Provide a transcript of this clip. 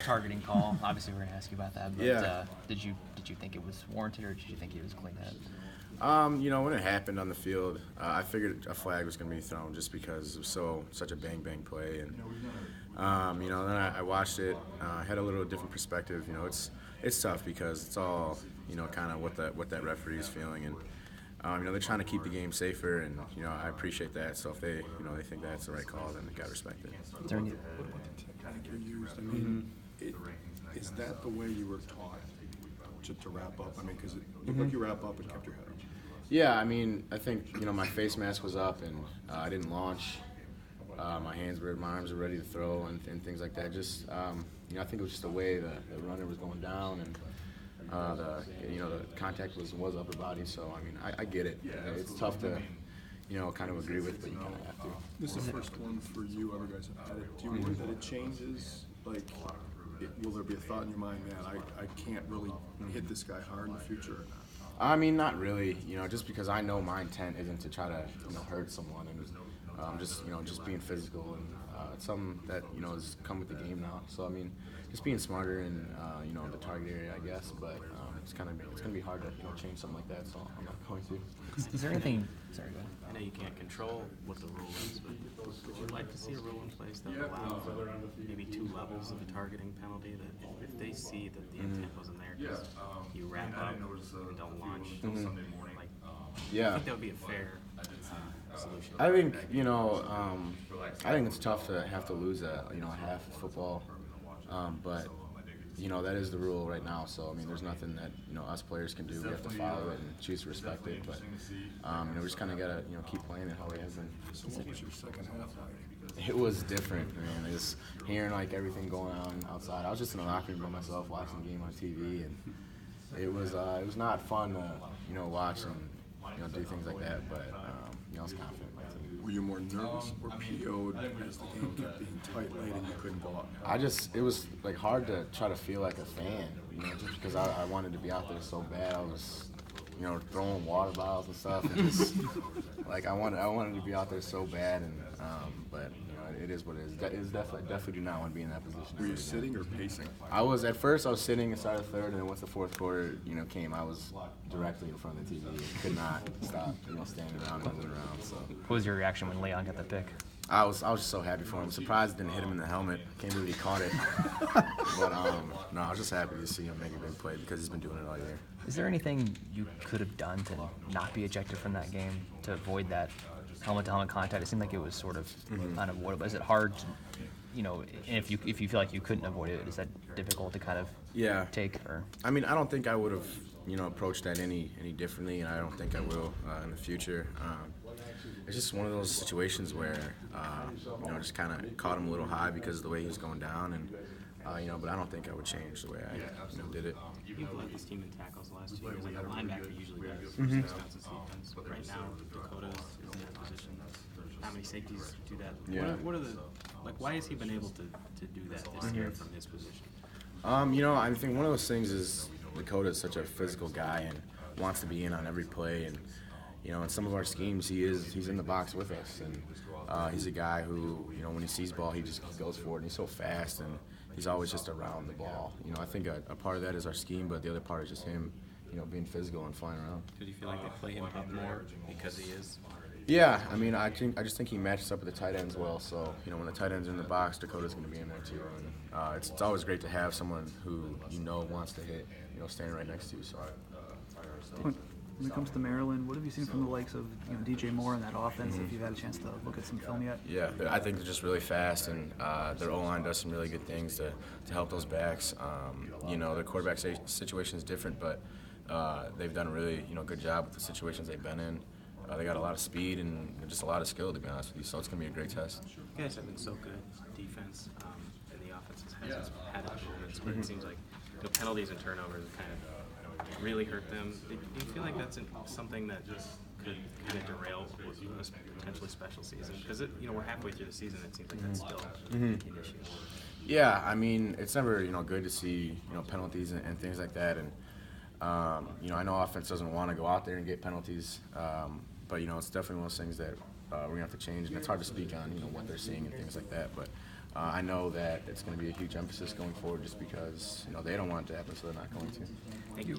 targeting call. Obviously, we're going to ask you about that. But Yeah. Did you think it was warranted, or did you think it was clean hit? When it happened on the field, I figured a flag was going to be thrown just because it was such a bang play, and then I watched it. I had a little different perspective. It's tough because it's all kind of what that referee is feeling, and they're trying to keep the game safer, and I appreciate that. So if they they think that's the right call, then they got to respect it. Is there any? What about the technique you used? I mean, is that the way you were taught to wrap up? I mean, because it looked like you wrap up and kept your head up. Yeah, I mean, I think my face mask was up and I didn't launch. My arms were ready to throw and things like that. Just I think it was just the way the runner was going down and the contact was upper body. So I mean, I get it. It's tough to kind of agree with, but you kind of have to. This is the first one for you. Other guys have had it. Do you worry that it changes? Like, will there be a thought in your mind, man, I can't really hit this guy hard in the future? Or not? I mean, not really. Just because I know my intent isn't to try to hurt someone, and just being physical, and it's something that has come with the game now. So I mean, just being smarter in the target area, I guess. But it's gonna be hard to change something like that. So I'm not going to. Is there anything? Sorry, go ahead. I know you can't control what the rule is, but would you like to see a rule in place that allows maybe 2 levels of a targeting penalty? That if they see that the intent wasn't there, because you wrap up and don't launch, like, Yeah. I think that would be a fair solution. I think I think it's tough to have to lose a half of football, but that is the rule right now. So I mean, there's nothing that us players can do. We have to follow it and choose to respect it. But we just kind of gotta keep playing it how we have been. So what was your second half like? It was different, man. Just hearing like everything going on outside. I was just in the locker room by myself watching the game on TV, and it was not fun to watch and do things like that. But I was confident in my team. Were you more nervous or PO'd as the game kept being tight late and you couldn't go out? It was like hard to try to feel like a fan, just because I wanted to be out there so bad. I was, throwing water bottles and stuff, and just like I wanted to be out there so bad, and but it is what it is. It is definitely do not want to be in that position. Were you sitting or pacing? At first I was sitting inside the third, and then once the fourth quarter came, I was directly in front of the TV. Could not stop standing around and moving around. So What was your reaction when Leon got the pick? I was just so happy for him. Surprised it didn't hit him in the helmet. Can't believe he caught it. But no, I was just happy to see him make a big play because he's been doing it all year. Is there anything you could have done to not be ejected from that game to avoid that helmet-to-helmet contact? It seemed like it was sort of unavoidable. Is it hard to, and if you feel like you couldn't avoid it, is that difficult to kind of take? Or I mean, I don't think I would have approached that any differently, and I don't think I will in the future. It's just one of those situations where just kind of caught him a little high because of the way he was going down, and but I don't think I would change the way I did it. You've led this team in tackles the last 2 years, like a linebacker usually does for Wisconsin defense. But right now, Dakota is in that position. How many safeties do that? Yeah. What are the why has he been able to do that this year from his position? I think one of those things is Dakota is such a physical guy and wants to be in on every play, and in some of our schemes he's in the box with us, and he's a guy who when he sees ball he goes for it, and he's so fast, and he's always just around the ball. I think a part of that is our scheme, but the other part is just him being physical and flying around. Do you feel like they play him up more because he is? Yeah, I mean, I just think he matches up with the tight ends well. So when the tight end's in the box, Dakota's going to be in there too. And it's always great to have someone who wants to hit, standing right next to you. So. When it comes to Maryland, what have you seen from the likes of D.J. Moore in that offense? If you've had a chance to look at some film yet? Yeah, I think they're just really fast, and their O-line does some really good things to help those backs. Their quarterback situation is different, but they've done a really good job with the situations they've been in. They got a lot of speed and just a lot of skill, to be honest with you. So it's going to be a great test. You guys have been so good defense, and the offense has had its moments, but it seems like penalties and turnovers kind of really hurt them. Do you feel like that's something that just could kind of derail a potentially special season? Because we're halfway through the season, it seems like that's still an issue. Yeah, I mean, it's never good to see penalties and things like that, and I know offense doesn't want to go out there and get penalties, but it's definitely one of those things that we're gonna have to change, and it's hard to speak on what they're seeing and things like that. But I know that it's going to be a huge emphasis going forward just because, you know, they don't want it to happen, so they're not going to. Thank you.